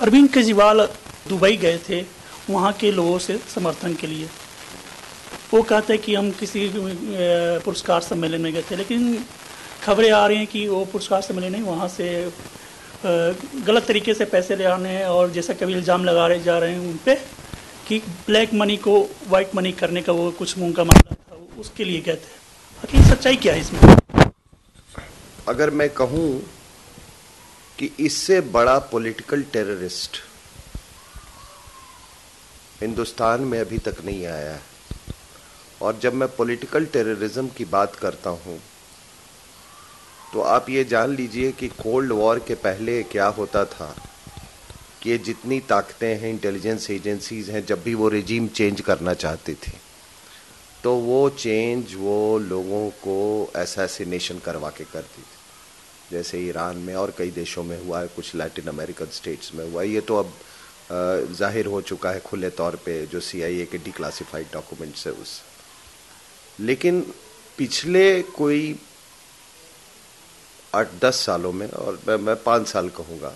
Arvind Kejriwal Dubai गए थे वहाँ के लोगों से समर्थन के लिए। वो कहते हैं कि हम किसी पुरस्कार सम्मेलन में गए थे, लेकिन खबरें आ रही हैं कि वो पुरस्कार सम्मेलन नहीं, वहाँ से गलत तरीके से पैसे ले आने हैं, और जैसा कभी इल्ज़ाम लगा रहे जा रहे हैं उन पे कि ब्लैक मनी को वाइट मनी करने का वो कुछ मुंह का मामला था, उसके लिए गए थे। आखिर सच्चाई क्या है इसमें? अगर मैं कहूँ कि इससे बड़ा पॉलिटिकल टेररिस्ट हिंदुस्तान में अभी तक नहीं आया है, और जब मैं पॉलिटिकल टेररिज्म की बात करता हूँ तो आप ये जान लीजिए कि कोल्ड वॉर के पहले क्या होता था कि ये जितनी ताकतें हैं, इंटेलिजेंस एजेंसीज हैं, जब भी वो रेजीम चेंज करना चाहती थी तो वो चेंज वो लोगों को असैसिनेशन करवा के करती थी। जैसे ईरान में और कई देशों में हुआ है, कुछ लैटिन अमेरिकन स्टेट्स में हुआ है। ये तो अब जाहिर हो चुका है खुले तौर पे, जो CIA के डिक्लासिफाइड डॉक्यूमेंट्स है उस। लेकिन पिछले कोई 8-10 सालों में, और मैं 5 साल कहूँगा,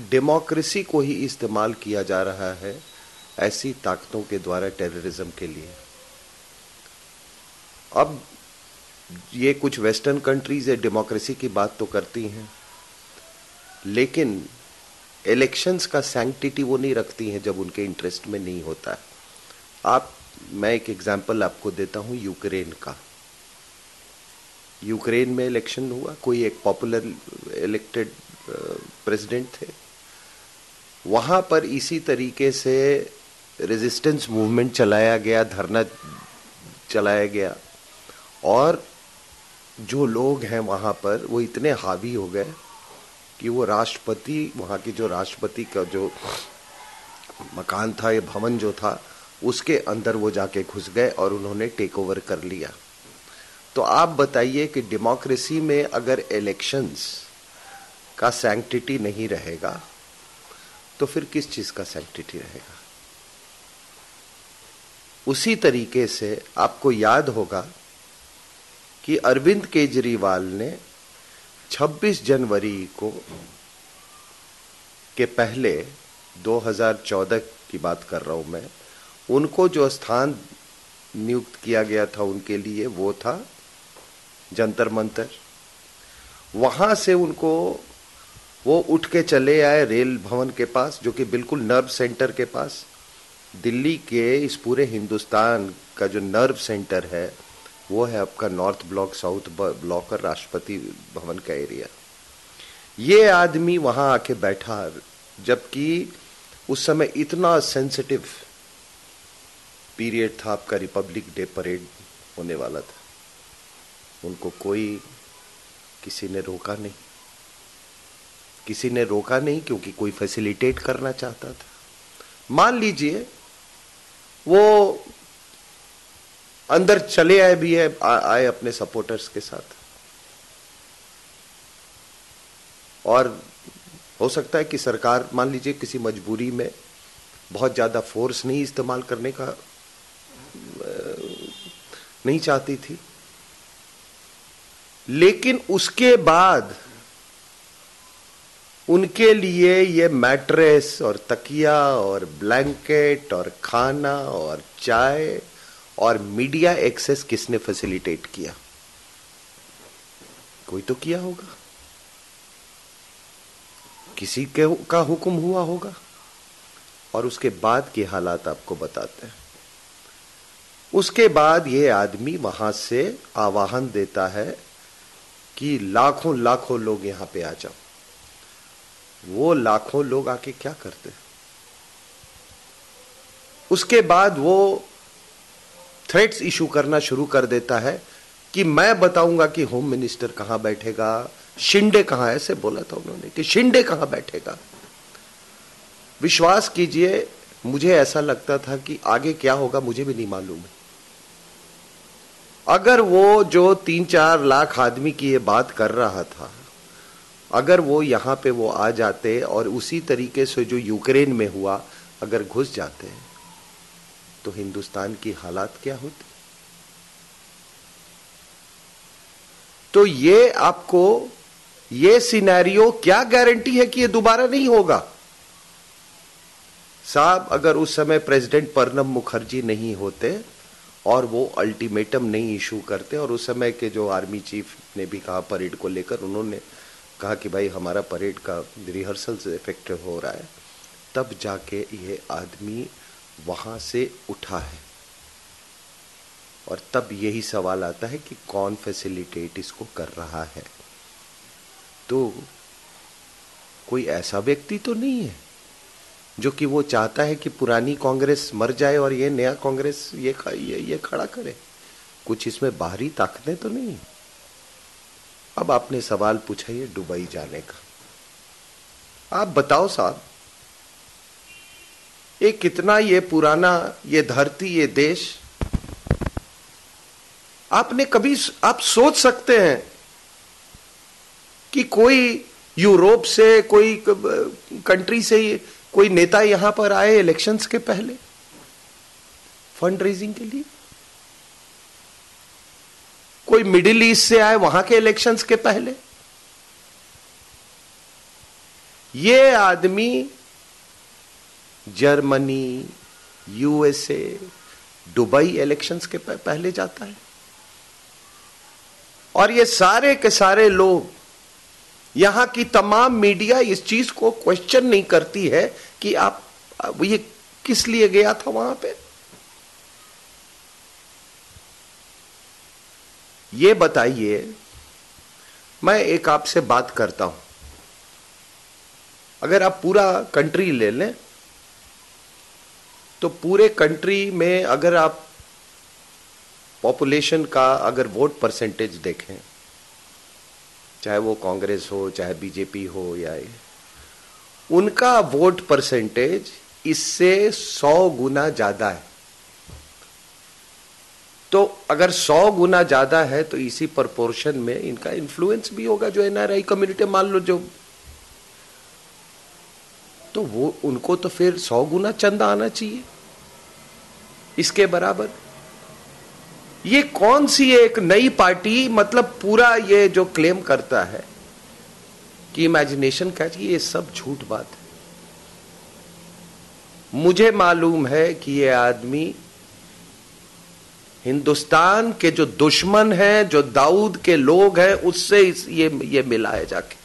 डेमोक्रेसी को ही इस्तेमाल किया जा रहा है ऐसी ताकतों के द्वारा टेररिज्म के लिए। अब ये कुछ वेस्टर्न कंट्रीज है डेमोक्रेसी की बात तो करती हैं, लेकिन इलेक्शंस का सैंक्टिटी वो नहीं रखती हैं जब उनके इंटरेस्ट में नहीं होता है। मैं एक एग्जांपल आपको देता हूं यूक्रेन का। यूक्रेन में इलेक्शन हुआ, कोई एक पॉपुलर इलेक्टेड प्रेसिडेंट थे। वहां पर इसी तरीके से रेजिस्टेंस मूवमेंट चलाया गया, धरना चलाया गया, और जो लोग हैं वहां पर वो इतने हावी हो गए कि वो राष्ट्रपति, वहां की जो राष्ट्रपति का जो मकान था, ये भवन जो था, उसके अंदर वो जाके घुस गए और उन्होंने टेक ओवर कर लिया। तो आप बताइए कि डेमोक्रेसी में अगर इलेक्शंस का सैंक्टिटी नहीं रहेगा तो फिर किस चीज का सैंक्टिटी रहेगा? उसी तरीके से आपको याद होगा कि अरविंद केजरीवाल ने 26 जनवरी को के पहले 2014 की बात कर रहा हूं मैं, उनको जो स्थान नियुक्त किया गया था उनके लिए वो था जंतर मंतर। वहां से उनको वो उठ के चले आए रेल भवन के पास, जो कि बिल्कुल नर्व सेंटर के पास, दिल्ली के इस पूरे हिंदुस्तान का जो नर्व सेंटर है वो है आपका नॉर्थ ब्लॉक, साउथ ब्लॉक और राष्ट्रपति भवन का एरिया। ये आदमी वहां आके बैठा, जबकि उस समय इतना सेंसिटिव पीरियड था, आपका रिपब्लिक डे परेड होने वाला था। उनको किसी ने रोका नहीं, क्योंकि कोई फैसिलिटेट करना चाहता था। मान लीजिए वो अंदर चले आए भी है, आए अपने सपोर्टर्स के साथ, और हो सकता है कि सरकार मान लीजिए किसी मजबूरी में बहुत ज्यादा फोर्स नहीं इस्तेमाल करने का नहीं चाहती थी, लेकिन उसके बाद उनके लिए ये मैट्रेस और तकिया और ब्लैंकेट और खाना और चाय और मीडिया एक्सेस किसने फैसिलिटेट किया? कोई तो किया होगा, किसी का हुक्म हुआ होगा। और उसके बाद के हालात आपको बताते हैं। उसके बाद ये आदमी वहां से आह्वान देता है कि लाखों लाखों लोग यहां पे आ जाओ। वो लाखों लोग आके क्या करते हैं? उसके बाद वो थ्रेट्स इशू करना शुरू कर देता है कि मैं बताऊंगा कि होम मिनिस्टर कहां बैठेगा, शिंदे कहां है, ऐसे बोला था उन्होंने कि शिंदे कहां बैठेगा। विश्वास कीजिए, मुझे ऐसा लगता था कि आगे क्या होगा मुझे भी नहीं मालूम है। अगर वो जो 3-4 लाख आदमी की ये बात कर रहा था, अगर वो यहां पे वो आ जाते और उसी तरीके से जो यूक्रेन में हुआ अगर घुस जाते तो हिंदुस्तान की हालात क्या होती? तो ये आपको ये सिनेरियो क्या गारंटी है कि ये दोबारा नहीं होगा? साहब, अगर उस समय प्रेसिडेंट प्रणब मुखर्जी नहीं होते और वो अल्टीमेटम नहीं इशू करते, और उस समय के जो आर्मी चीफ ने भी कहा परेड को लेकर, उन्होंने कहा कि भाई हमारा परेड का रिहर्सल से इफेक्टिव हो रहा है, तब जाके ये आदमी वहां से उठा है। और तब यही सवाल आता है कि कौन फैसिलिटेट इसको कर रहा है। तो कोई ऐसा व्यक्ति तो नहीं है जो कि वो चाहता है कि पुरानी कांग्रेस मर जाए और ये नया कांग्रेस ये खड़ा करे। कुछ इसमें बाहरी ताकतें तो नहीं। अब आपने सवाल पूछा ये दुबई जाने का। आप बताओ साहब, ये कितना ये पुराना, ये धरती, ये देश, आपने कभी आप सोच सकते हैं कि कोई यूरोप से, कोई कंट्री से कोई नेता यहां पर आए इलेक्शंस के पहले फंड रेजिंग के लिए? कोई मिडिल ईस्ट से आए वहां के इलेक्शंस के पहले? ये आदमी जर्मनी, यूएसए, दुबई इलेक्शंस के पहले जाता है। और ये सारे के सारे लोग, यहां की तमाम मीडिया इस चीज को क्वेश्चन नहीं करती है कि आप ये किस लिए गया था वहां पे। ये बताइए, मैं एक आपसे बात करता हूं, अगर आप पूरा कंट्री ले लें तो पूरे कंट्री में अगर आप पॉपुलेशन का अगर वोट परसेंटेज देखें, चाहे वो कांग्रेस हो, चाहे बीजेपी हो, या उनका वोट परसेंटेज इससे 100 गुना ज्यादा है। तो अगर 100 गुना ज्यादा है तो इसी प्रोपोर्शन में इनका इन्फ्लुएंस भी होगा। जो एनआरआई कम्युनिटी, मान लो जो, तो वो उनको तो फिर 100 गुना चंदा आना चाहिए इसके बराबर। ये कौन सी एक नई पार्टी, मतलब पूरा ये जो क्लेम करता है कि इमेजिनेशन कैच, ये सब झूठ बात है। मुझे मालूम है कि ये आदमी हिंदुस्तान के जो दुश्मन हैं, जो दाऊद के लोग हैं, उससे ये मिला है जाके।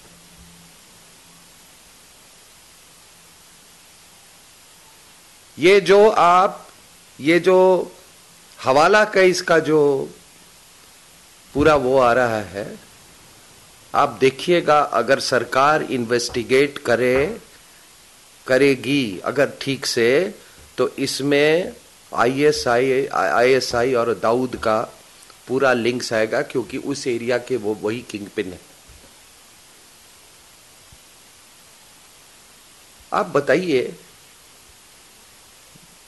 ये जो हवाला का इसका जो पूरा वो आ रहा है, आप देखिएगा, अगर सरकार इन्वेस्टिगेट करेगी अगर ठीक से, तो इसमें आईएसआई और दाऊद का पूरा लिंक्स आएगा, क्योंकि उस एरिया के वो वही किंग पिन है। आप बताइए,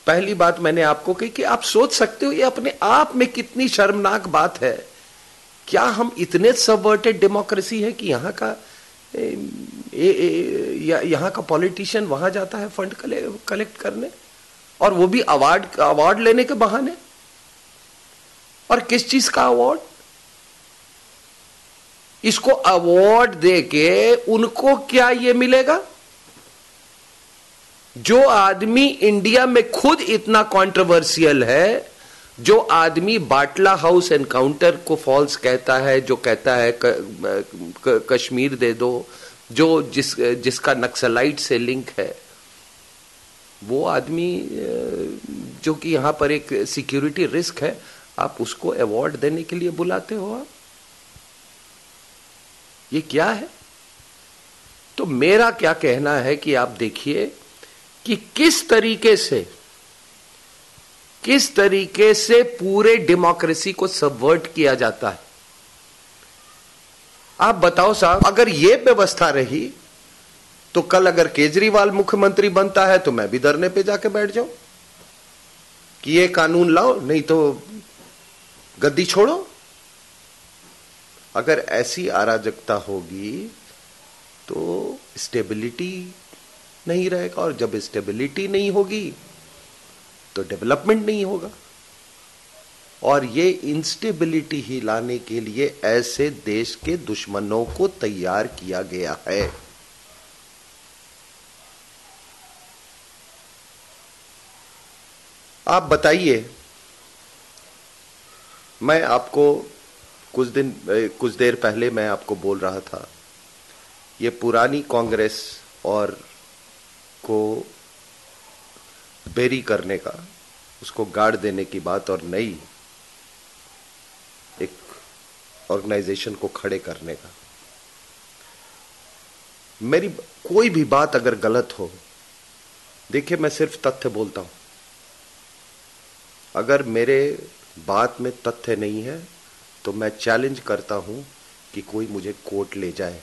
पहली बात मैंने आपको कही कि आप सोच सकते हो ये अपने आप में कितनी शर्मनाक बात है। क्या हम इतने सबवर्टेड डेमोक्रेसी है कि यहां का पॉलिटिशियन वहां जाता है फंड कलेक्ट करने, और वो भी अवार्ड लेने के बहाने। और किस चीज का अवार्ड? इसको अवार्ड देके उनको क्या ये मिलेगा? जो आदमी इंडिया में खुद इतना कंट्रोवर्शियल है, जो आदमी बाटला हाउस एनकाउंटर को फॉल्स कहता है, जो कहता है कश्मीर दे दो, जो जिसका नक्सलाइट से लिंक है, वो आदमी जो कि यहां पर एक सिक्योरिटी रिस्क है, आप उसको अवार्ड देने के लिए बुलाते हो? आप ये क्या है? तो मेरा क्या कहना है कि आप देखिए कि किस तरीके से पूरे डेमोक्रेसी को सबवर्ट किया जाता है। आप बताओ साहब, अगर ये व्यवस्था रही तो कल अगर केजरीवाल मुख्यमंत्री बनता है तो मैं भी धरने पे जाके बैठ जाऊं कि ये कानून लाओ, नहीं तो गद्दी छोड़ो। अगर ऐसी अराजकता होगी तो स्टेबिलिटी नहीं रहेगा, और जब स्टेबिलिटी नहीं होगी तो डेवलपमेंट नहीं होगा। और ये इंस्टेबिलिटी ही लाने के लिए ऐसे देश के दुश्मनों को तैयार किया गया है। आप बताइए, मैं आपको कुछ देर पहले मैं आपको बोल रहा था, ये पुरानी कांग्रेस और को बेरी करने का, उसको गाड़ देने की बात और नई एक ऑर्गेनाइजेशन को खड़े करने का। मेरी कोई भी बात अगर गलत हो, देखिए मैं सिर्फ तथ्य बोलता हूं, अगर मेरे बात में तथ्य नहीं है तो मैं चैलेंज करता हूं कि कोई मुझे कोर्ट ले जाए।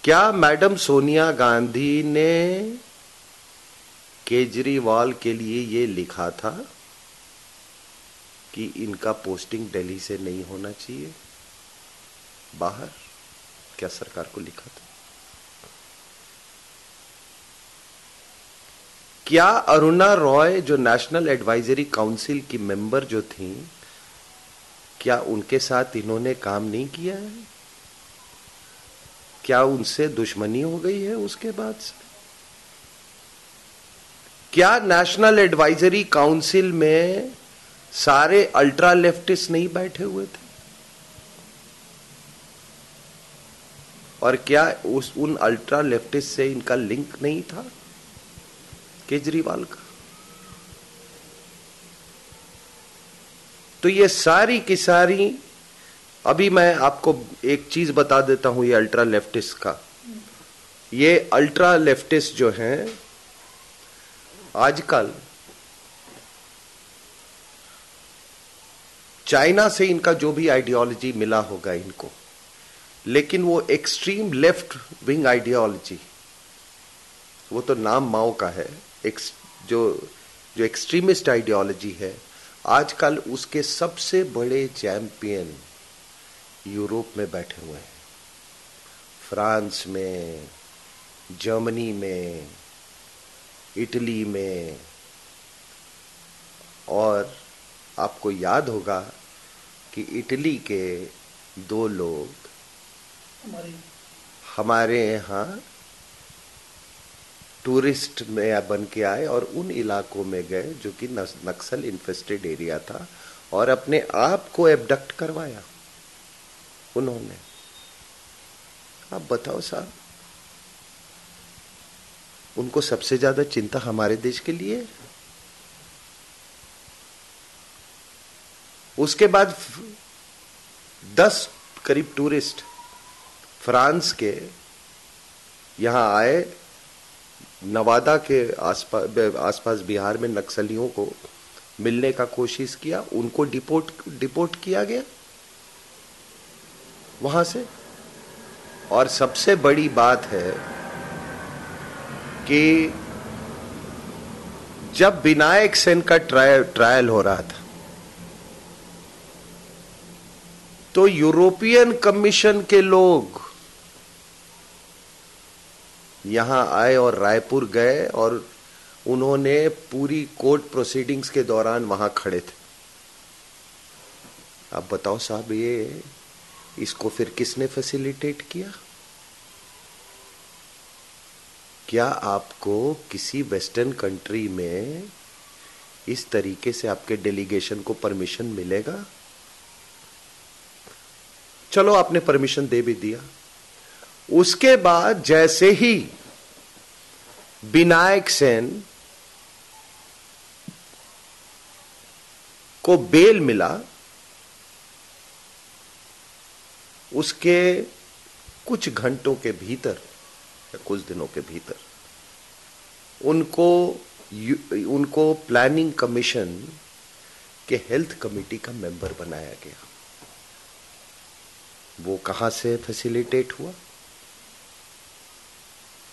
क्या मैडम सोनिया गांधी ने केजरीवाल के लिए ये लिखा था कि इनका पोस्टिंग दिल्ली से नहीं होना चाहिए बाहर? क्या सरकार को लिखा था? क्या अरुणा रॉय जो नेशनल एडवाइजरी काउंसिल की मेंबर जो थी, क्या उनके साथ इन्होंने काम नहीं किया है? क्या उनसे दुश्मनी हो गई है उसके बाद से? क्या नेशनल एडवाइजरी काउंसिल में सारे अल्ट्रा लेफ्टिस्ट नहीं बैठे हुए थे? और क्या उन अल्ट्रा लेफ्टिस्ट से इनका लिंक नहीं था केजरीवाल का? तो ये सारी की सारी, अभी मैं आपको एक चीज बता देता हूं, ये अल्ट्रा लेफ्टिस्ट का, ये अल्ट्रा लेफ्टिस्ट जो हैं आजकल चाइना से इनका जो भी आइडियोलॉजी मिला होगा इनको, लेकिन वो एक्सट्रीम लेफ्ट विंग आइडियोलॉजी, वो तो नाम माओ का है, जो एक्सट्रीमिस्ट आइडियोलॉजी है, आजकल उसके सबसे बड़े चैंपियन यूरोप में बैठे हुए हैं, फ्रांस में, जर्मनी में, इटली में। और आपको याद होगा कि इटली के 2 लोग हमारे यहाँ टूरिस्ट में बन के आए और उन इलाकों में गए जो कि नक्सल इन्फेस्टेड एरिया था, और अपने आप को एबडक्ट करवाया उन्होंने। आप बताओ साहब, उनको सबसे ज्यादा चिंता हमारे देश के लिए? उसके बाद 10 करीब टूरिस्ट फ्रांस के यहां आए, नवादा के आसपास बिहार में नक्सलियों को मिलने का कोशिश किया, उनको डिपोर्ट किया गया वहां से। और सबसे बड़ी बात है कि जब विनायक सेन का ट्रायल हो रहा था तो यूरोपियन कमीशन के लोग यहां आए और रायपुर गए और उन्होंने पूरी कोर्ट प्रोसीडिंग्स के दौरान वहां खड़े थे। आप बताओ साहब, ये इसको फिर किसने फैसिलिटेट किया? क्या आपको किसी वेस्टर्न कंट्री में इस तरीके से आपके डेलीगेशन को परमिशन मिलेगा? चलो आपने परमिशन दे भी दिया, उसके बाद जैसे ही विनायक सेन को बेल मिला, उसके कुछ घंटों के भीतर या कुछ दिनों के भीतर उनको प्लानिंग कमीशन के हेल्थ कमेटी का मेंबर बनाया गया। वो कहां से फैसिलिटेट हुआ?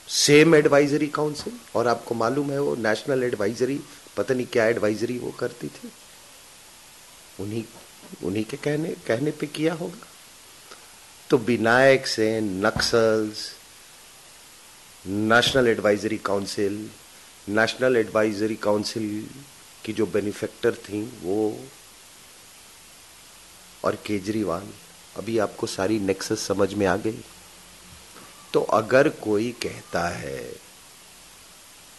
Same advisory council. और आपको मालूम है वो नेशनल एडवाइजरी, पता नहीं क्या एडवाइजरी वो करती थी, उन्हीं के कहने पे किया होगा। तो Vinayak Sen, Naxals, national advisory council, national advisory council की जो बेनिफैक्टर थी वो और केजरीवाल, अभी आपको सारी नेक्सस समझ में आ गई। तो अगर कोई कहता है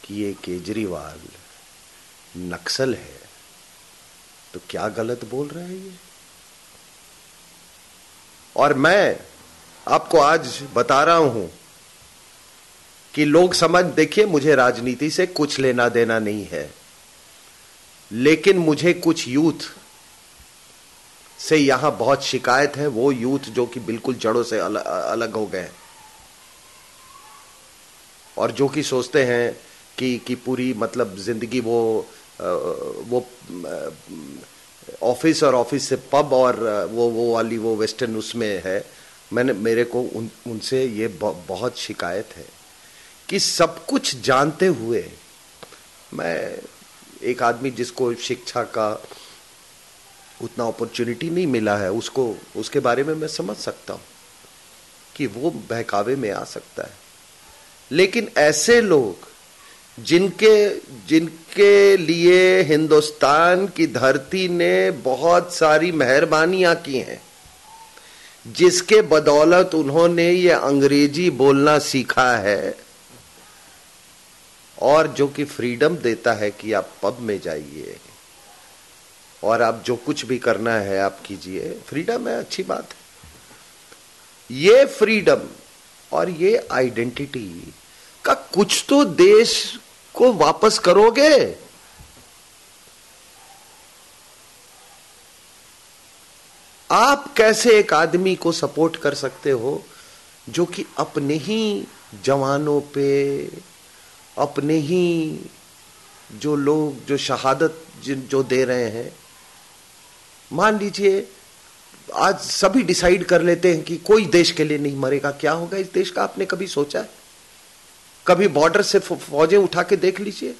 कि ये केजरीवाल नक्सल है तो क्या गलत बोल रहे हैं ये। और मैं आपको आज बता रहा हूं कि लोग समझ, देखिए मुझे राजनीति से कुछ लेना देना नहीं है, लेकिन मुझे कुछ यूथ से यहां बहुत शिकायत है, वो यूथ जो कि बिल्कुल जड़ों से अलग हो गए और जो कि सोचते हैं कि पूरी मतलब जिंदगी वो ऑफिस और ऑफिस से पब और वो वाली वो वेस्टर्न उसमें है। मेरे को उनसे ये बहुत शिकायत है कि सब कुछ जानते हुए, मैं एक आदमी जिसको शिक्षा का उतना अपॉर्चुनिटी नहीं मिला है, उसके बारे में मैं समझ सकता हूं कि वो बहकावे में आ सकता है, लेकिन ऐसे लोग जिनके लिए हिंदुस्तान की धरती ने बहुत सारी मेहरबानियां की हैं, जिसके बदौलत उन्होंने ये अंग्रेजी बोलना सीखा है और जो कि फ्रीडम देता है कि आप पब में जाइए और आप जो कुछ भी करना है आप कीजिए, फ्रीडम है, अच्छी बात है। ये फ्रीडम और ये आइडेंटिटी का कुछ तो देश को वापस करोगे। आप कैसे एक आदमी को सपोर्ट कर सकते हो जो कि अपने ही जवानों पे, अपने ही जो लोग जो शहादत जो दे रहे हैं, मान लीजिए आज सभी डिसाइड कर लेते हैं कि कोई देश के लिए नहीं मरेगा, क्या होगा इस देश का? आपने कभी सोचा है? कभी बॉर्डर से फौजें उठा के देख लीजिए,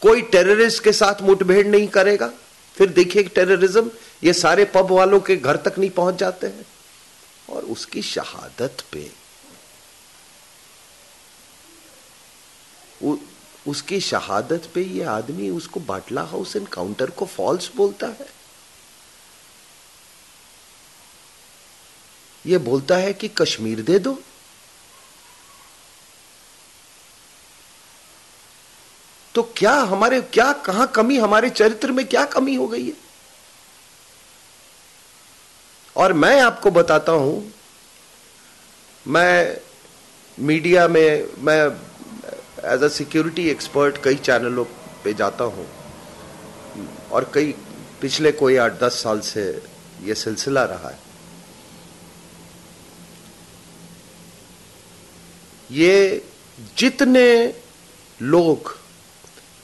कोई टेररिस्ट के साथ मुठभेड़ नहीं करेगा, फिर देखिए टेररिज्म ये सारे पब वालों के घर तक नहीं पहुंच जाते हैं। और उसकी शहादत पे, उसकी शहादत पे ये आदमी उसको बाटला हाउस एनकाउंटर को फॉल्स बोलता है। ये बोलता है कि कश्मीर दे दो। तो क्या कहां कमी, हमारे चरित्र में क्या कमी हो गई है? और मैं आपको बताता हूं, मैं मीडिया में, मैं एज अ सिक्योरिटी एक्सपर्ट कई चैनलों पे जाता हूं और कई पिछले कोई 8-10 साल से यह सिलसिला रहा है। ये जितने लोग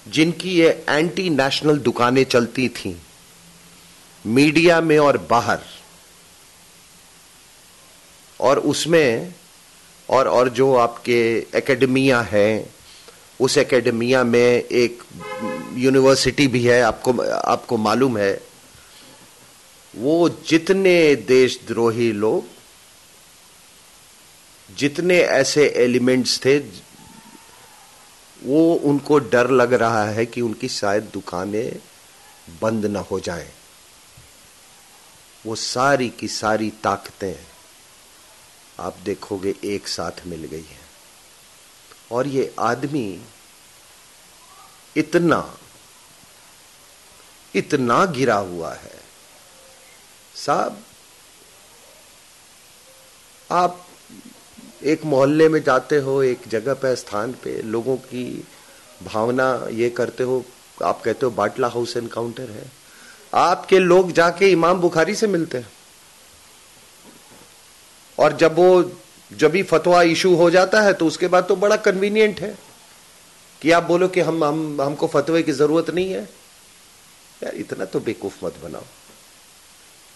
जिनकी ये एंटी नेशनल दुकानें चलती थीं मीडिया में और बाहर, और उसमें और जो आपके एकेडमिया है, उस एकेडमिया में एक यूनिवर्सिटी भी है, आपको मालूम है, वो जितने देशद्रोही लोग, जितने ऐसे एलिमेंट्स थे, वो उनको डर लग रहा है कि उनकी शायद दुकानें बंद ना हो जाएं। वो सारी की सारी ताकतें आप देखोगे एक साथ मिल गई हैं और ये आदमी इतना गिरा हुआ है। साहब, आप एक मोहल्ले में जाते हो, एक जगह पे, स्थान पे, लोगों की भावना ये करते हो, आप कहते हो बाटला हाउस एनकाउंटर है, आपके लोग जाके इमाम बुखारी से मिलते हैं और जब भी फतवा इशू हो जाता है तो उसके बाद तो बड़ा कन्वीनियंट है कि आप बोलो कि हमको फतवे की जरूरत नहीं है। यार इतना तो बेवकूफ मत बनाओ।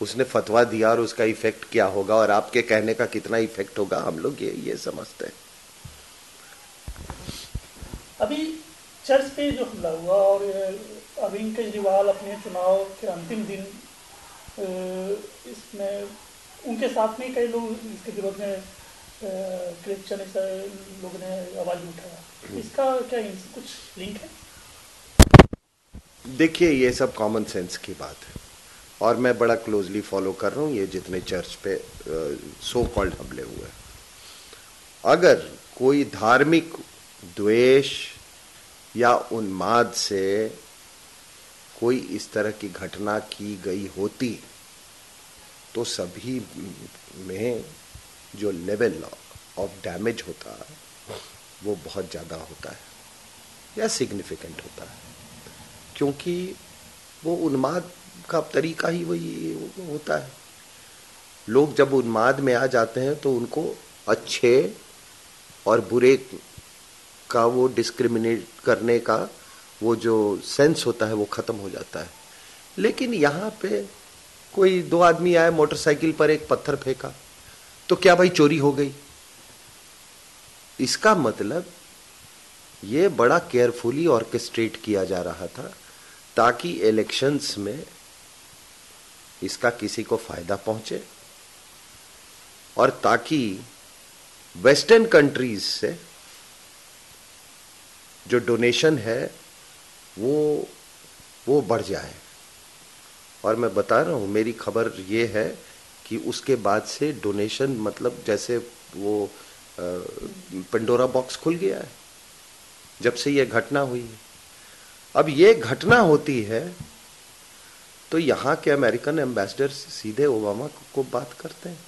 उसने फतवा दिया और उसका इफेक्ट क्या होगा और आपके कहने का कितना इफेक्ट होगा, हम लोग ये समझते हैं। अभी चर्च पे जो हमला हुआ और अरविंद केजरीवाल अपने चुनाव के अंतिम दिन इसमें उनके साथ में कई लोग इसके विरोध में क्रिश्चियन ऐसा लोगों ने आवाज उठाया, इसका क्या इनसे कुछ लिंक है? देखिए, ये सब कॉमन सेंस की बात है और मैं बड़ा क्लोजली फॉलो कर रहा हूँ ये जितने चर्च पे सो कॉल्ड हमले हुए हैं। अगर कोई धार्मिक द्वेष या उन्माद से कोई इस तरह की घटना की गई होती तो सभी में जो लेवल ऑफ डैमेज होता है वो बहुत ज़्यादा होता है या सिग्निफिकेंट होता है, क्योंकि वो उन्माद का तरीका ही वही होता है। लोग जब उन्माद में आ जाते हैं तो उनको अच्छे और बुरे का वो डिस्क्रिमिनेट करने का वो जो सेंस होता है वो खत्म हो जाता है। लेकिन यहाँ पे कोई दो आदमी आए, मोटरसाइकिल पर एक पत्थर फेंका, तो क्या भाई चोरी हो गई? इसका मतलब ये बड़ा केयरफुली ऑर्केस्ट्रेट किया जा रहा था ताकि इलेक्शंस में इसका किसी को फायदा पहुंचे और ताकि वेस्टर्न कंट्रीज से जो डोनेशन है वो बढ़ जाए। और मैं बता रहा हूं, मेरी खबर ये है कि उसके बाद से डोनेशन, मतलब जैसे वो पंडोरा बॉक्स खुल गया है जब से ये घटना हुई है। अब ये घटना होती है तो यहां के अमेरिकन एम्बेसडर सीधे ओबामा को बात करते हैं।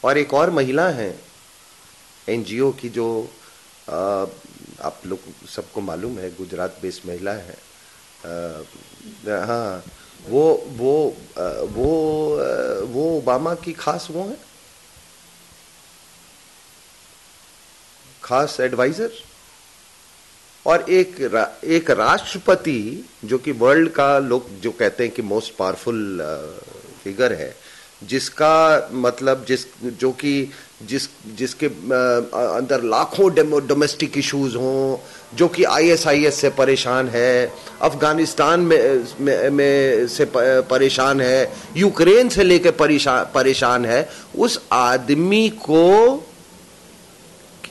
और एक और महिला है एनजीओ की जो आप लोग सबको मालूम है, गुजरात बेस्ड महिला है। हाँ, वो ओबामा की खास वो है, खास एडवाइजर। और एक राष्ट्रपति जो कि वर्ल्ड का लोग जो कहते हैं कि मोस्ट पावरफुल फिगर है, जिसका मतलब जिसके अंदर लाखों डोमेस्टिक इश्यूज हों, जो कि आईएसआईएस से परेशान है, अफगानिस्तान में से परेशान है, यूक्रेन से लेकर परेशान है, उस आदमी को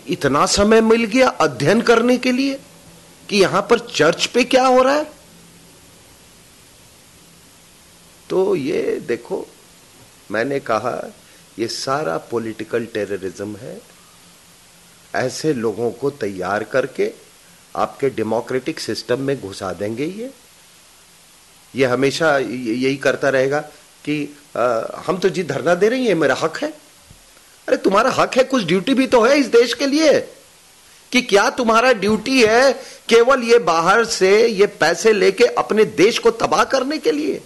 इतना समय मिल गया अध्ययन करने के लिए कि यहां पर चर्च पे क्या हो रहा है। तो ये देखो, मैंने कहा ये सारा पॉलिटिकल टेररिज्म है। ऐसे लोगों को तैयार करके आपके डेमोक्रेटिक सिस्टम में घुसा देंगे। ये हमेशा यही करता रहेगा कि हम तो जी धरना दे रही हैं, मेरा हक है। अरे तुम्हारा हक है, कुछ ड्यूटी भी तो है इस देश के लिए। कि क्या तुम्हारा ड्यूटी है केवल ये बाहर से ये पैसे लेके अपने देश को तबाह करने के लिए?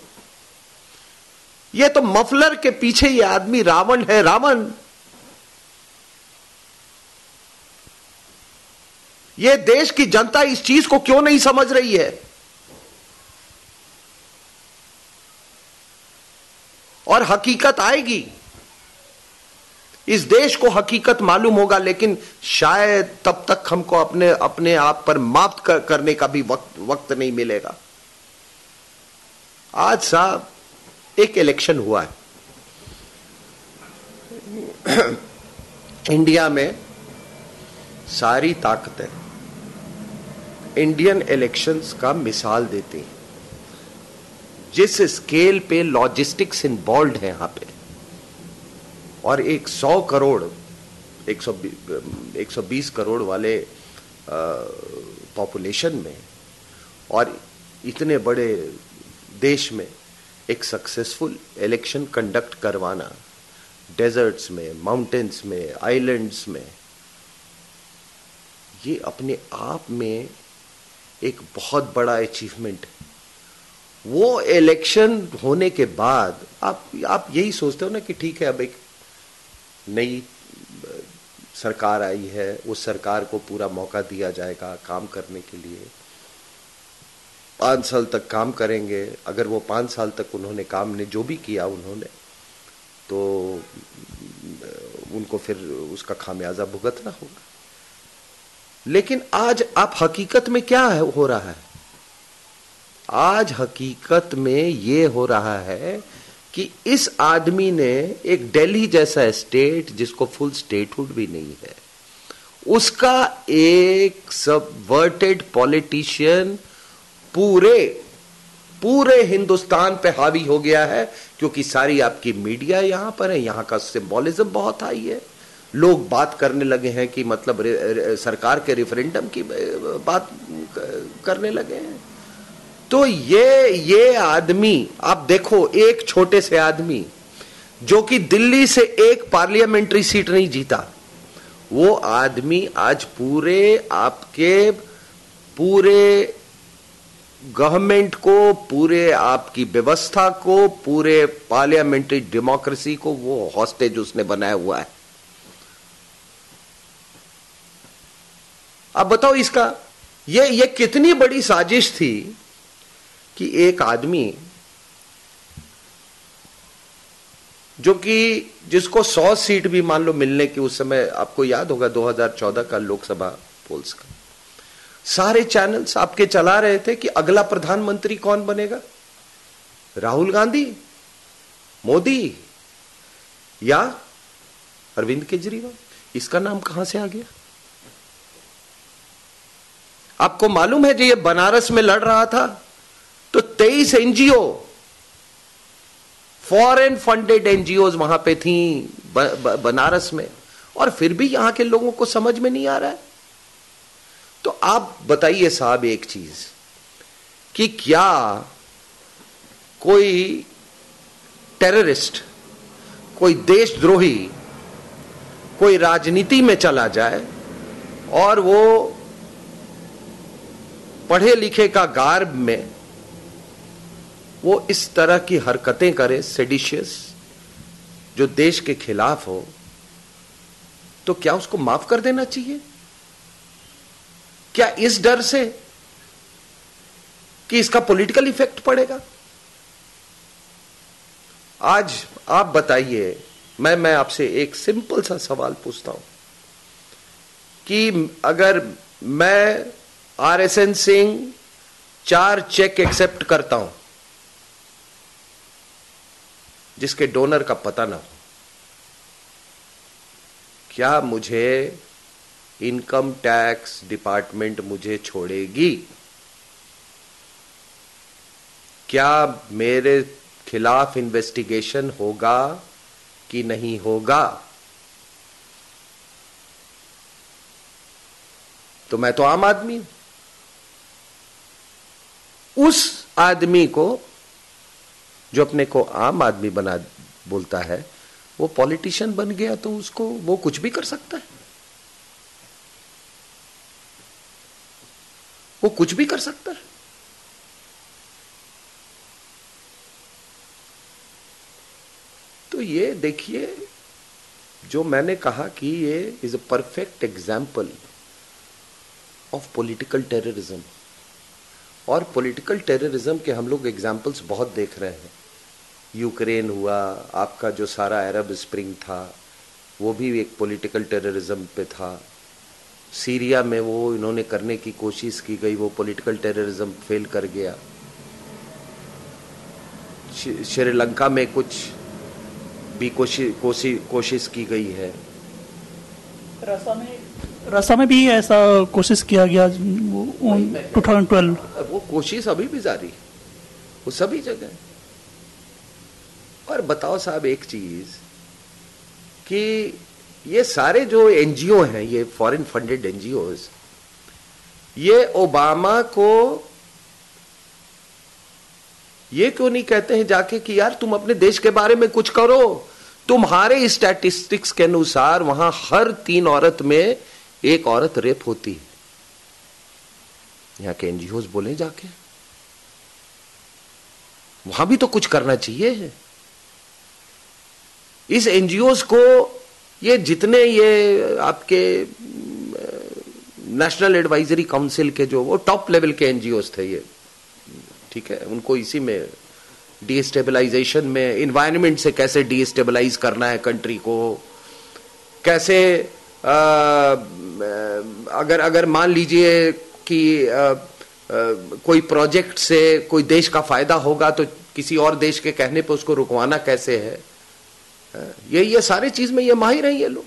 ये तो मफलर के पीछे ये आदमी रावण है, रावण। ये देश की जनता इस चीज को क्यों नहीं समझ रही है? और हकीकत आएगी, इस देश को हकीकत मालूम होगा, लेकिन शायद तब तक हमको अपने आप पर माफ करने का भी वक्त नहीं मिलेगा। आज साहब एक इलेक्शन हुआ है इंडिया में। सारी ताकतें इंडियन इलेक्शंस का मिसाल देती हैं। जिस स्केल पे लॉजिस्टिक्स इन्वॉल्व है यहां पे, और 100 करोड़ 120 करोड़ वाले पॉपुलेशन में और इतने बड़े देश में एक सक्सेसफुल इलेक्शन कंडक्ट करवाना, डेजर्ट्स में, माउंटेन्स में, आइलैंड्स में, ये अपने आप में एक बहुत बड़ा अचीवमेंट है। वो इलेक्शन होने के बाद आप यही सोचते हो ना कि ठीक है, अब एक नई सरकार आई है, उस सरकार को पूरा मौका दिया जाएगा काम करने के लिए। 5 साल तक काम करेंगे। अगर वो 5 साल तक उन्होंने काम ने जो भी किया उन्होंने, तो उनको फिर उसका खामियाजा भुगतना होगा। लेकिन आज आप हकीकत में क्या हो रहा है? आज हकीकत में ये हो रहा है कि इस आदमी ने एक दिल्ली जैसा स्टेट, जिसको फुल स्टेटहुड भी नहीं है, उसका एक सबवर्टेड पॉलिटिशियन पूरे हिंदुस्तान पे हावी हो गया है, क्योंकि सारी आपकी मीडिया यहां पर है, यहां का सिंबॉलिज्म बहुत हाई है। लोग बात करने लगे हैं कि मतलब सरकार के रेफरेंडम की बात करने लगे हैं। तो ये आदमी, आप देखो, एक छोटे से आदमी जो कि दिल्ली से एक पार्लियामेंट्री सीट नहीं जीता, वो आदमी आज पूरे गवर्नमेंट को, पूरे आपकी व्यवस्था को, पूरे पार्लियामेंट्री डेमोक्रेसी को वो हॉस्टेज उसने बनाया हुआ है। अब बताओ इसका ये कितनी बड़ी साजिश थी कि एक आदमी जो कि जिसको 100 सीट भी मान लो मिलने की, उस समय आपको याद होगा 2014 का लोकसभा पोल्स का, सारे चैनल्स आपके चला रहे थे कि अगला प्रधानमंत्री कौन बनेगा, राहुल गांधी, मोदी या अरविंद केजरीवाल। इसका नाम कहां से आ गया? आपको मालूम है जो ये बनारस में लड़ रहा था तो 23 एनजीओ, फॉरेन फंडेड एनजीओज वहां पे थी बनारस में, और फिर भी यहां के लोगों को समझ में नहीं आ रहा है। तो आप बताइए साहब एक चीज कि क्या कोई टेररिस्ट, कोई देशद्रोही, कोई राजनीति में चला जाए और वो पढ़े लिखे का गार्ब में वो इस तरह की हरकतें करे, सेडिशियस, जो देश के खिलाफ हो, तो क्या उसको माफ कर देना चाहिए? क्या इस डर से कि इसका पॉलिटिकल इफेक्ट पड़ेगा? आज आप बताइए, मैं आपसे एक सिंपल सा सवाल पूछता हूं कि अगर मैं RSN सिंह 4 चेक एक्सेप्ट करता हूं जिसके डोनर का पता ना हो, क्या मुझे इनकम टैक्स डिपार्टमेंट मुझे छोड़ेगी? क्या मेरे खिलाफ इन्वेस्टिगेशन होगा कि नहीं होगा? तो मैं तो आम आदमी हूं। उस आदमी को जो अपने को आम आदमी बना बोलता है, वो पॉलिटिशियन बन गया तो उसको वो कुछ भी कर सकता है, वो कुछ भी कर सकता है। तो ये देखिए, जो मैंने कहा कि ये is a perfect example of political terrorism. और पॉलिटिकल टेररिज्म के हम लोग एग्जाम्पल्स बहुत देख रहे हैं। यूक्रेन हुआ, आपका जो सारा अरब स्प्रिंग था वो भी एक पॉलिटिकल टेररिज्म पे था। सीरिया में वो इन्होंने करने की कोशिश की गई, वो पॉलिटिकल टेररिज्म फेल कर गया। श्रीलंका में कुछ भी कोशिश की गई है। रसा में भी ऐसा कोशिश किया गया 2012। वो कोशिश अभी भी जारी है, वो सभी जगह। और बताओ साहब एक चीज कि ये सारे जो एनजीओ हैं, ये फॉरेन फंडेड एनजीओज, ये ओबामा को ये क्यों नहीं कहते हैं जाके कि यार तुम अपने देश के बारे में कुछ करो? तुम्हारे स्टैटिस्टिक्स के अनुसार वहां हर 3 औरत में 1 औरत रेप होती है। यहां के एनजीओज बोले जाके, वहां भी तो कुछ करना चाहिए। इस एनजीओज को, ये जितने ये आपके नेशनल एडवाइजरी काउंसिल के जो वो टॉप लेवल के एनजीओज थे, ये ठीक है, उनको इसी में डीस्टेबलाइजेशन में, इन्वायरमेंट से कैसे डीस्टेबलाइज करना है कंट्री को, कैसे अगर मान लीजिए कि कोई प्रोजेक्ट से कोई देश का फायदा होगा तो किसी और देश के कहने पे उसको रुकवाना कैसे है, ये सारे चीज में ये माहिर हैं ये लोग।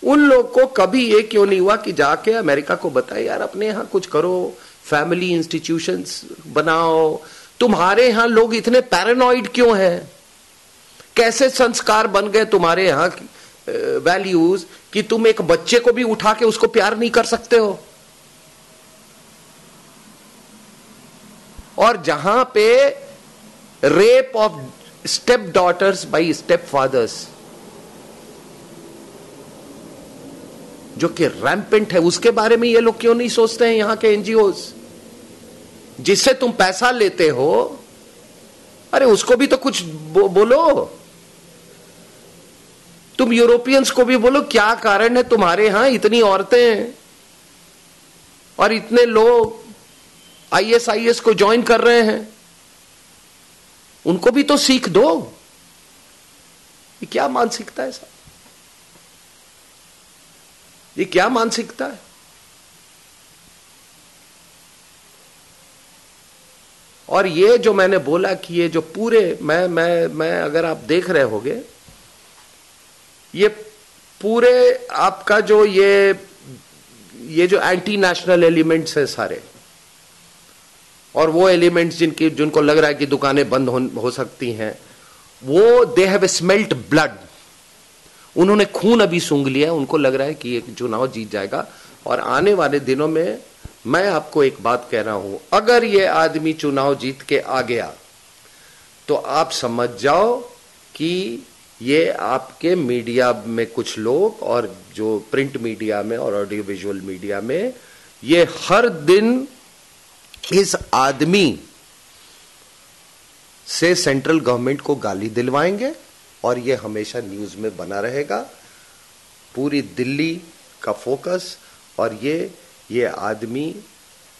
उन लोग को कभी ये क्यों नहीं हुआ कि जाके अमेरिका को बताए यार अपने यहां कुछ करो, फैमिली इंस्टीट्यूशंस बनाओ, तुम्हारे यहां लोग इतने पैरानॉइड क्यों हैं, कैसे संस्कार बन गए तुम्हारे यहां वैल्यूज कि तुम एक बच्चे को भी उठा के उसको प्यार नहीं कर सकते हो। और जहां पे rape of step daughters by step fathers जो कि रैम्पेंट है, उसके बारे में ये लोग क्यों नहीं सोचते हैं यहां के एनजीओज? जिससे तुम पैसा लेते हो, अरे उसको भी तो कुछ बोलो। तुम यूरोपियंस को भी बोलो क्या कारण है तुम्हारे यहां इतनी औरतें और इतने लोग आईएसआईएस को ज्वाइन कर रहे हैं, उनको भी तो सीख दो। ये क्या मानसिकता है साहब, ये क्या मानसिकता है? और ये जो मैंने बोला कि ये जो पूरे मैं अगर आप देख रहे होगे, ये पूरे आपका जो ये जो एंटी नेशनल एलिमेंट्स है सारे, और वो एलिमेंट्स जिनको लग रहा है कि दुकानें बंद हो सकती हैं, वो दे हैव स्मेल्ट ब्लड, उन्होंने खून अभी सूंघ लिया, उनको लग रहा है कि ये चुनाव जीत जाएगा। और आने वाले दिनों में मैं आपको एक बात कह रहा हूं, अगर ये आदमी चुनाव जीत के आ गया तो आप समझ जाओ कि ये आपके मीडिया में कुछ लोग और जो प्रिंट मीडिया में और ऑडियो विजुअल मीडिया में, ये हर दिन इस आदमी से सेंट्रल गवर्नमेंट को गाली दिलवाएंगे और ये हमेशा न्यूज में बना रहेगा, पूरी दिल्ली का फोकस, और ये आदमी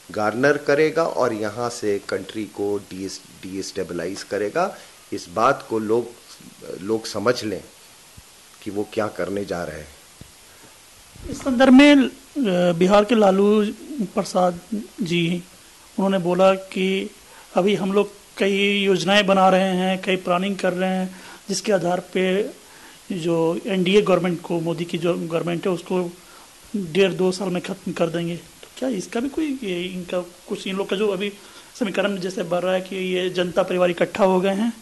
गार्नर करेगा और यहां से कंट्री को डीस्टेबलाइज करेगा। इस बात को लोग समझ लें कि वो क्या करने जा रहे हैं। इस संदर्भ में बिहार के लालू प्रसाद जी, उन्होंने बोला कि अभी हम लोग कई योजनाएं बना रहे हैं, कई प्लानिंग कर रहे हैं, जिसके आधार पे जो एनडीए गवर्नमेंट को, मोदी की जो गवर्नमेंट है, उसको 1.5-2 साल में खत्म कर देंगे। तो क्या इसका भी कोई इनका कुछ, इन लोग का जो अभी समीकरण जैसे बढ़ रहा है कि ये जनता परिवार इकट्ठा हो गए हैं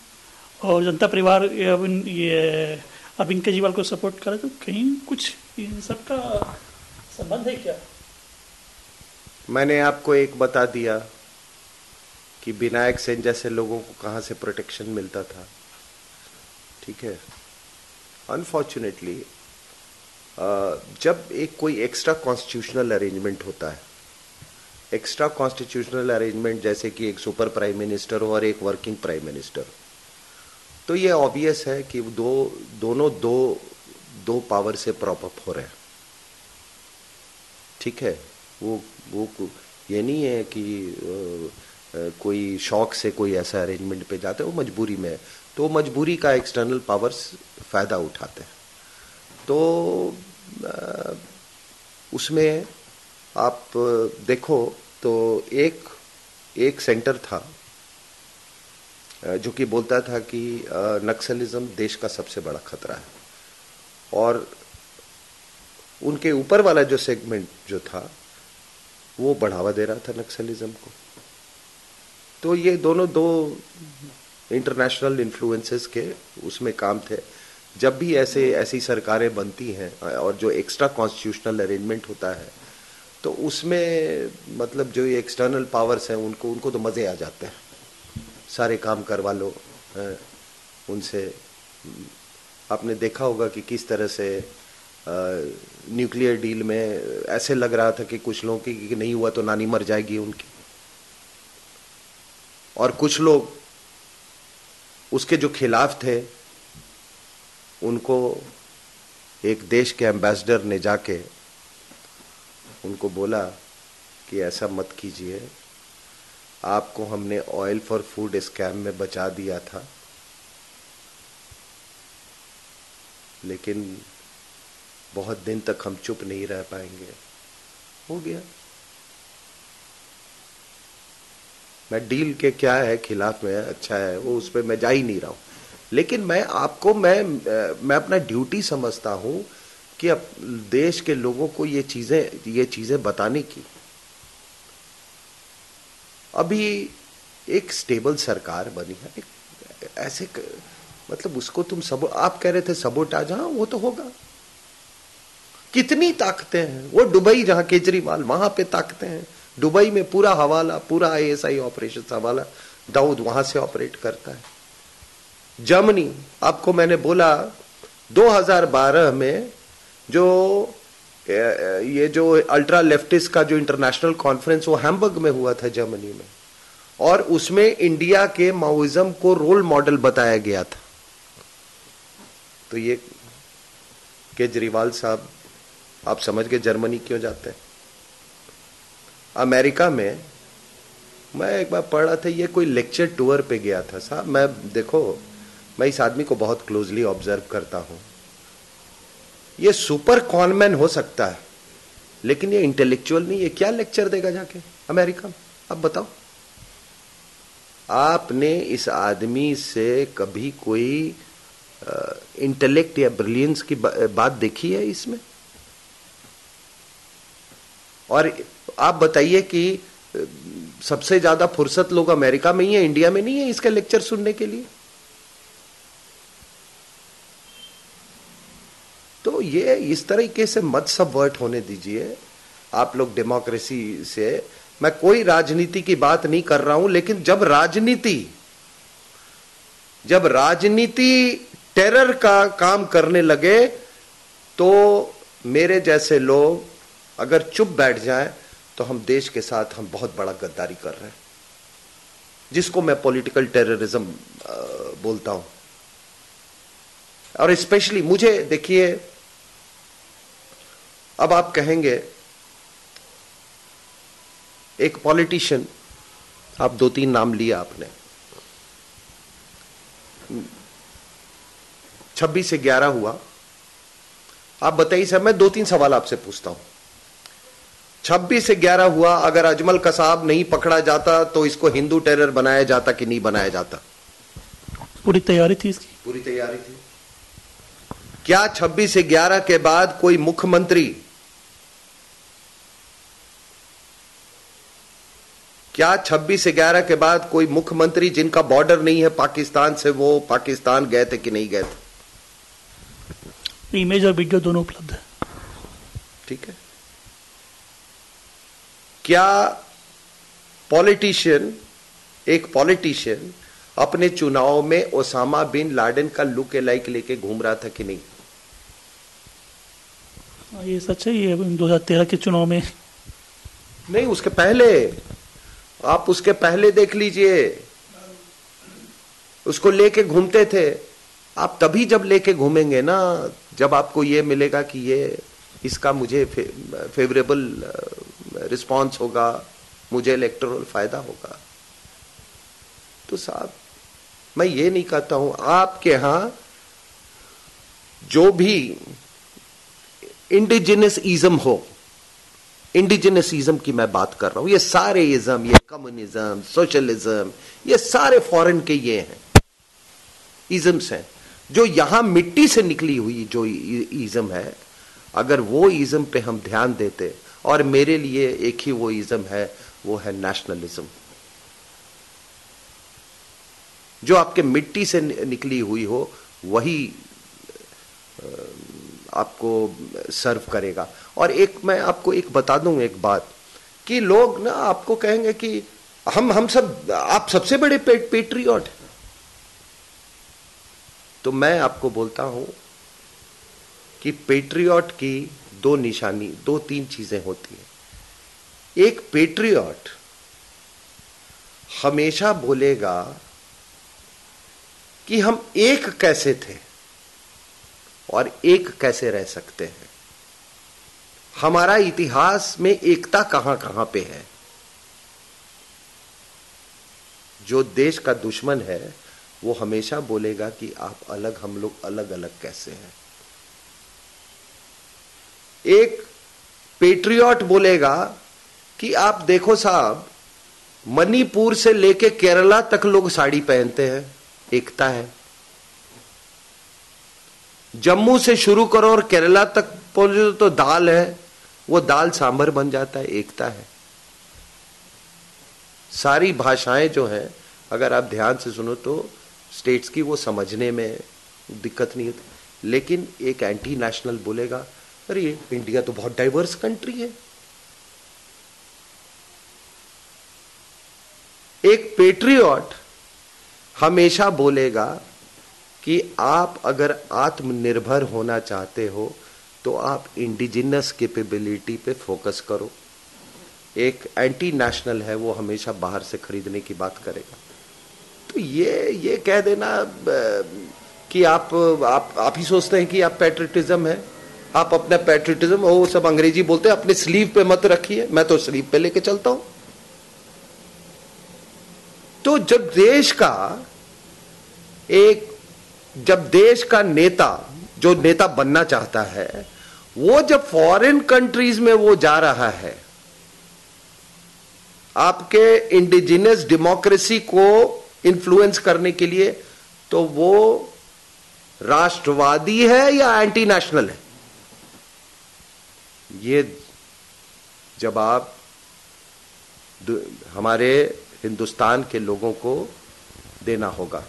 और जनता परिवार ये अरविंद केजरीवाल को सपोर्ट करे, तो कहीं कुछ इन सब का संबंध है क्या? मैंने आपको एक बता दिया कि विनायक सेन जैसे लोगों को कहां से प्रोटेक्शन मिलता था, ठीक है। अनफॉर्चुनेटली जब एक कोई एक्स्ट्रा कॉन्स्टिट्यूशनल अरेंजमेंट होता है, एक्स्ट्रा कॉन्स्टिट्यूशनल अरेंजमेंट जैसे कि एक सुपर प्राइम मिनिस्टर हो और एक वर्किंग प्राइम मिनिस्टर, तो ये ऑब्वियस है कि दोनों दो पावर से प्रॉप अप हो रहे हैं, ठीक है। वो ये नहीं है कि कोई शौक से कोई ऐसा अरेंजमेंट पे जाते हैं, वो मजबूरी में है, तो मजबूरी का एक्सटर्नल पावर्स फायदा उठाते हैं। तो उसमें आप देखो तो एक सेंटर था जो कि बोलता था कि नक्सलिज्म देश का सबसे बड़ा खतरा है, और उनके ऊपर वाला जो सेगमेंट जो था वो बढ़ावा दे रहा था नक्सलिज्म को। तो ये दोनों दो इंटरनेशनल इन्फ्लुएंसेस के उसमें काम थे। जब भी ऐसी सरकारें बनती हैं और जो एक्स्ट्रा कॉन्स्टिट्यूशनल अरेंजमेंट होता है, तो उसमें मतलब जो ये एक्सटर्नल पावर्स हैं उनको तो मजे आ जाते हैं, सारे काम करवा लो उनसे। आपने देखा होगा कि किस तरह से न्यूक्लियर डील में ऐसे लग रहा था कि कुछ लोगों की नहीं हुआ तो नानी मर जाएगी उनकी, और कुछ लोग उसके जो खिलाफ थे उनको एक देश के एम्बेसडर ने जाके उनको बोला कि ऐसा मत कीजिए, आपको हमने ऑयल फॉर फूड स्कैम में बचा दिया था, लेकिन बहुत दिन तक हम चुप नहीं रह पाएंगे। हो गया। मैं डील के क्या है खिलाफ में अच्छा है वो उस पर मैं जा ही नहीं रहा हूं, लेकिन मैं अपना ड्यूटी समझता हूं कि अब देश के लोगों को ये चीजें बताने की। अभी एक स्टेबल सरकार बनी है, मतलब उसको तुम आप कह रहे थे सबोटाज, हाँ वो तो होगा। कितनी ताकतें हैं, वो दुबई जहां केजरीवाल वहां पे ताकतें हैं, दुबई में पूरा हवाला, पूरा आईएसआई ऑपरेशन हवाला दाऊद वहां से ऑपरेट करता है। जर्मनी, आपको मैंने बोला 2012 में ये जो अल्ट्रा लेफ्टिस्ट का जो इंटरनेशनल कॉन्फ्रेंस वो हैम्बर्ग में हुआ था जर्मनी में, और उसमें इंडिया के माओइज्म को रोल मॉडल बताया गया था। तो ये केजरीवाल साहब, आप समझ गए जर्मनी क्यों जाते हैं। अमेरिका में मैं एक बार पढ़ रहा था, ये कोई लेक्चर टूर पे गया था साहब। मैं इस आदमी को बहुत क्लोजली ऑब्जर्व करता हूं। ये सुपर कॉनमैन हो सकता है लेकिन ये इंटेलेक्चुअल नहीं है। क्या लेक्चर देगा जाके अमेरिका में, आप बताओ। आपने इस आदमी से कभी कोई इंटेलेक्ट या ब्रिलियंस की बात देखी है इसमें? और आप बताइए कि सबसे ज्यादा फुर्सत लोग अमेरिका में ही है, इंडिया में नहीं है इसका लेक्चर सुनने के लिए। तो ये इस तरीके से मत सबवर्ट होने दीजिए आप लोग डेमोक्रेसी से। मैं कोई राजनीति की बात नहीं कर रहा हूं, लेकिन जब राजनीति टेरर का काम करने लगे तो मेरे जैसे लोग अगर चुप बैठ जाएं तो हम देश के साथ हम बहुत बड़ा गद्दारी कर रहे हैं, जिसको मैं पॉलिटिकल टेररिज्म बोलता हूं। और स्पेशली मुझे देखिए, अब आप कहेंगे एक पॉलिटिशियन, आप 2-3 नाम लिया आपने, 26 से 11 हुआ, आप बताइए सर। मैं 2-3 सवाल आपसे पूछता हूं। 26 से 11 हुआ, अगर अजमल कसाब नहीं पकड़ा जाता तो इसको हिंदू टेरर बनाया जाता कि नहीं बनाया जाता? पूरी तैयारी थी इसकी, पूरी तैयारी थी। क्या 26 से 11 के बाद कोई मुख्यमंत्री, क्या 26 से 11 के बाद कोई मुख्यमंत्री जिनका बॉर्डर नहीं है पाकिस्तान से, वो पाकिस्तान गए थे कि नहीं गए थे? इमेज और वीडियो दोनों उपलब्ध है। ठीक है। क्या एक पॉलिटिशियन अपने चुनाव में ओसामा बिन लादेन का लुक लाइक लेके घूम रहा था कि नहीं? ये सच है। ये 2013 के चुनाव में नहीं, उसके पहले, आप उसके पहले देख लीजिए, उसको लेके घूमते थे। आप तभी जब लेके घूमेंगे ना जब आपको ये मिलेगा कि ये इसका मुझे फेवरेबल रिस्पांस होगा, मुझे इलेक्टोरल फायदा होगा। तो साहब, मैं ये नहीं कहता हूं आपके यहां जो भी इंडिजिनस इज्म हो, इंडिजिनस इज्म की मैं बात कर रहा हूं। ये सारे इज्म, ये कम्युनिज्म, सोशलिज्म, ये सारे फॉरेन के ये हैं इज्म्स हैं, जो यहां मिट्टी से निकली हुई जो इज्म है। अगर वो इज्म पे हम ध्यान देते, और मेरे लिए एक ही वो इज्म है, वो है नेशनलिज्म, जो आपके मिट्टी से निकली हुई हो वही आपको सर्व करेगा। और एक मैं आपको एक बता दूं एक बात, कि लोग ना आपको कहेंगे कि आप सबसे बड़े पेट्रियट हैं। तो मैं आपको बोलता हूं कि पेट्रियट की 2-3 चीजें होती हैं। एक पेट्रियट हमेशा बोलेगा कि हम एक कैसे थे और एक कैसे रह सकते हैं, हमारा इतिहास में एकता कहां कहां पे है। जो देश का दुश्मन है वो हमेशा बोलेगा कि आप अलग, हम लोग अलग अलग कैसे हैं। एक पेट्रियट बोलेगा कि आप देखो साहब, मणिपुर से लेके केरला तक लोग साड़ी पहनते हैं, एकता है। जम्मू से शुरू करो और केरला तक पहुंचो तो दाल है, वो दाल सांभर बन जाता है, एकता है। सारी भाषाएं जो हैं अगर आप ध्यान से सुनो तो स्टेट्स की, वो समझने में दिक्कत नहीं होती। लेकिन एक एंटी नेशनल बोलेगा अरे इंडिया तो बहुत डाइवर्स कंट्री है। एक पेट्रियट हमेशा बोलेगा कि आप अगर आत्मनिर्भर होना चाहते हो तो आप इंडिजिनस कैपेबिलिटी पे फोकस करो। एक एंटी नेशनल है, वो हमेशा बाहर से खरीदने की बात करेगा। तो ये कह देना कि आप ही सोचते हैं कि आप पैट्रियटिज्म है, आप अपना पैट्रियटिज्म, वो सब अंग्रेजी बोलते हैं, अपने स्लीव पे मत रखिए, मैं तो स्लीव पे लेके चलता हूं। तो जब देश का नेता, जो नेता बनना चाहता है, वो जब फॉरेन कंट्रीज में वो जा रहा है आपके इंडिजिनस डेमोक्रेसी को इन्फ्लुएंस करने के लिए, तो वो राष्ट्रवादी है या एंटी नेशनल है? ये जवाब हमारे हिंदुस्तान के लोगों को देना होगा।